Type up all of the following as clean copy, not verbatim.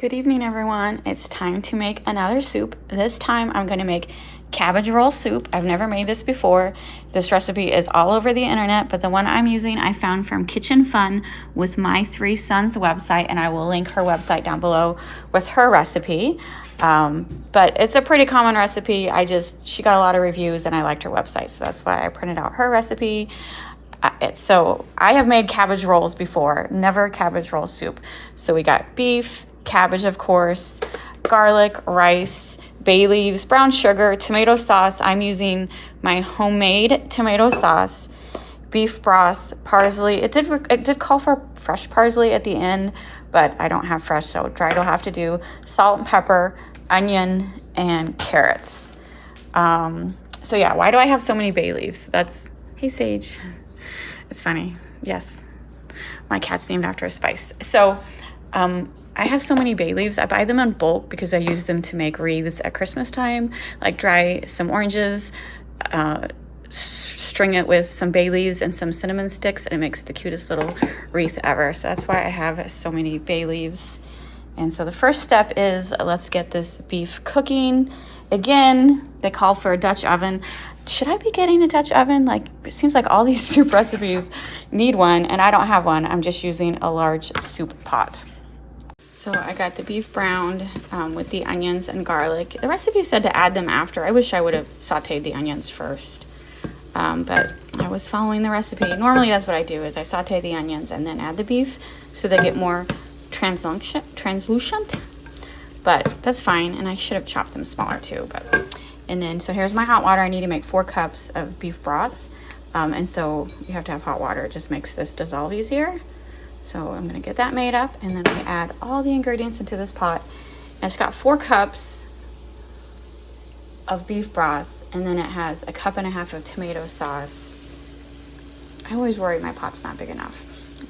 Good evening, everyone. It's time to make another soup. This time I'm going to make cabbage roll soup. I've never made this before. This recipe is all over the internet, but the one I'm using I found from Kitchen Fun with my 3 sons website, and I will link her website down below with her recipe. But it's a pretty common recipe. She got a lot of reviews and I liked her website, so that's why I printed out her recipe. So I have made cabbage rolls before, never cabbage roll soup. So we got beef, cabbage, of course, garlic, rice, bay leaves, brown sugar, tomato sauce. I'm using my homemade tomato sauce, beef broth, parsley. It did call for fresh parsley at the end, but I don't have fresh, so dried will have to do. Salt and pepper, onion, and carrots. So yeah, why do I have so many bay leaves? Hey Sage. It's funny. Yes, my cat's named after a spice. So I have so many bay leaves. I buy them in bulk because I use them to make wreaths at Christmas time. Like dry some oranges, string it with some bay leaves and some cinnamon sticks, and it makes the cutest little wreath ever. So that's why I have so many bay leaves. And so the first step is let's get this beef cooking. Again, they call for a Dutch oven. Should I be getting a Dutch oven? It seems like all these soup recipes need one, and I don't have one. I'm just using a large soup pot. So I got the beef browned with the onions and garlic. The recipe said to add them after. I wish I would have sauteed the onions first, but I was following the recipe. Normally that's what I do, is I saute the onions and then add the beef so they get more translucent, but that's fine. And I should have chopped them smaller too. And then, so here's my hot water. I need to make 4 cups of beef broth. And so you have to have hot water. It just makes this dissolve easier. So I'm gonna get that made up, and then I add all the ingredients into this pot. And it's got 4 cups of beef broth, and then it has a 1.5 cups of tomato sauce. I always worry my pot's not big enough.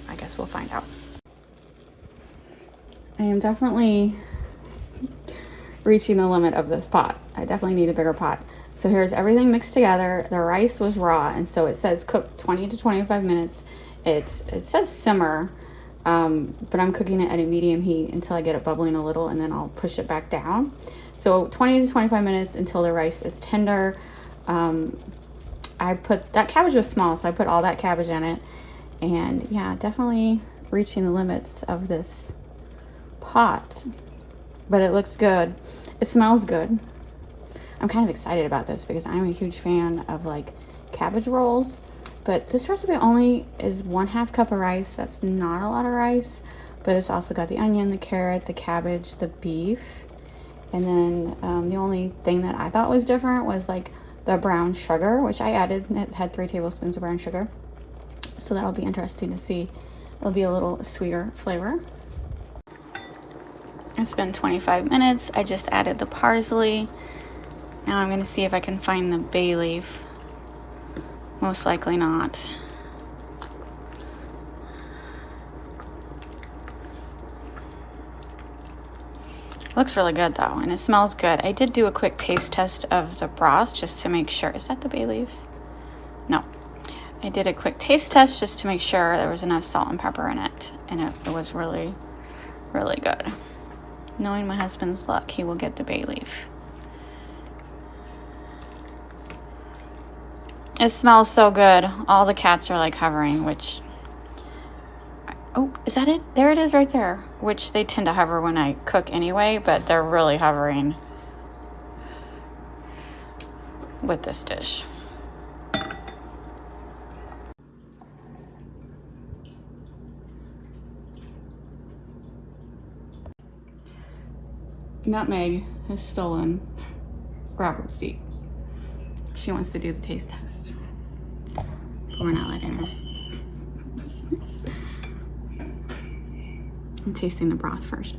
I guess we'll find out. I am definitely reaching the limit of this pot. I definitely need a bigger pot. So here's everything mixed together. The rice was raw, and so it says cook 20 to 25 minutes. It says simmer, but I'm cooking it at a medium heat until I get it bubbling a little, and then I'll push it back down. So 20 to 25 minutes until the rice is tender. That cabbage was small, so I put all that cabbage in it. And yeah, definitely reaching the limits of this pot, but it looks good. It smells good. I'm kind of excited about this because I'm a huge fan of cabbage rolls. But this recipe only is 1/2 cup of rice. That's not a lot of rice, but it's also got the onion, the carrot, the cabbage, the beef. And then the only thing that I thought was different was the brown sugar, which I added. It had 3 tablespoons of brown sugar. So that'll be interesting to see. It'll be a little sweeter flavor. It's been 25 minutes. I just added the parsley. Now I'm gonna see if I can find the bay leaf. Most likely not. Looks really good though, and it smells good. I did do a quick taste test of the broth just to make sure. Is that the bay leaf? No. I did a quick taste test just to make sure there was enough salt and pepper in it, and it was really, really good. Knowing my husband's luck, he will get the bay leaf. It smells so good. All the cats are hovering, which, oh, is that it? There it is right there, which they tend to hover when I cook anyway, but they're really hovering with this dish. Nutmeg has stolen Robert's seat. She wants to do the taste test, but we're not letting her. I'm tasting the broth first.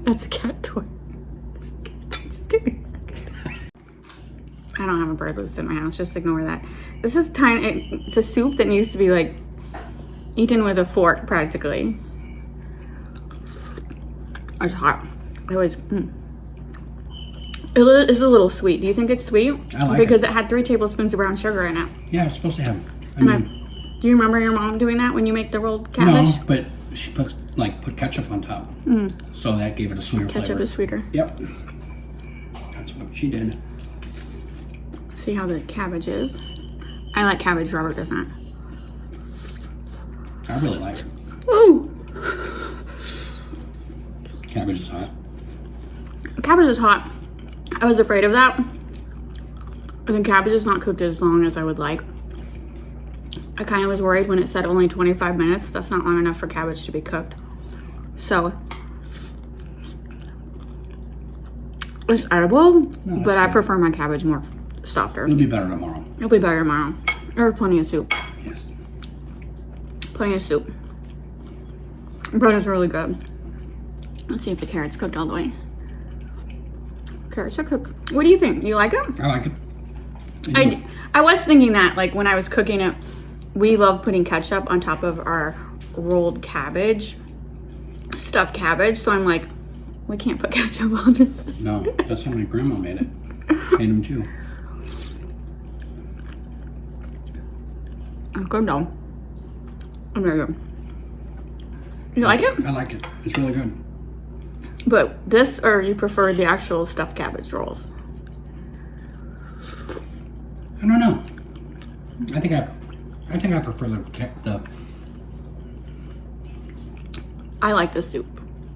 That's a cat toy. Just give me a second. I don't have a bird loose in my house, just ignore that. This is tiny. It's a soup that needs to be eaten with a fork practically. It's hot. It is a little sweet. Do you think it's sweet? I like because it had 3 tablespoons of brown sugar in it. Yeah, it's supposed to have. Do you remember your mom doing that when you make the rolled cabbage? No, but she put ketchup on top. So that gave it a sweeter flavor. Ketchup is sweeter. Yep. That's what she did. See how the cabbage is. I like cabbage, Robert does not. I really like it. Ooh! Cabbage is hot. Cabbage is hot. I was afraid of that. I think cabbage is not cooked as long as I would like. I kind of was worried when it said only 25 minutes. That's not long enough for cabbage to be cooked. So, it's edible, but I prefer my cabbage more softer. It'll be better tomorrow. It'll be better tomorrow. Or plenty of soup. Yes. Plenty of soup. Bread is really good. Let's see if the carrot's cooked all the way. Carrots are cooked. What do you think? You like it? I like it. I was thinking that, like, when I was cooking it, we love putting ketchup on top of our rolled cabbage, stuffed cabbage. So I'm like, we can't put ketchup on this. No, that's how my grandma made it. Made them too. It's good though. I'm very good. You like it? I like it. It's really good. But this, or you prefer the actual stuffed cabbage rolls? I don't know. I think I prefer the. I like the soup,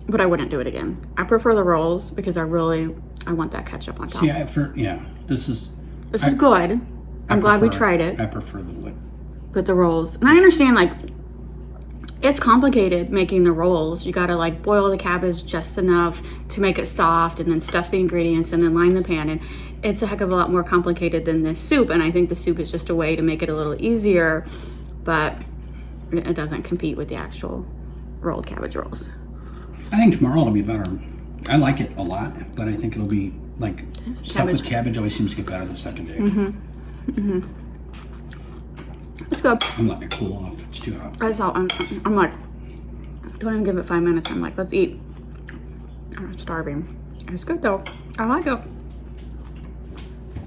but I wouldn't do it again. I prefer the rolls because I want that ketchup on top. See, this is good. I'm glad we tried it. I prefer the wood. But the rolls, and I understand, like, it's complicated making the rolls. You gotta like boil the cabbage just enough to make it soft and then stuff the ingredients and then line the pan. And it's a heck of a lot more complicated than this soup. And I think the soup is just a way to make it a little easier, but it doesn't compete with the actual rolled cabbage rolls. I think tomorrow it'll be better. I like it a lot, but I think it'll be like stuff with cabbage always seems to get better the second day. Let's go. I'm letting it cool off. It's too hot. I saw. I'm like, don't even give it 5 minutes. I'm like, let's eat. I'm starving. It's good though. I like it.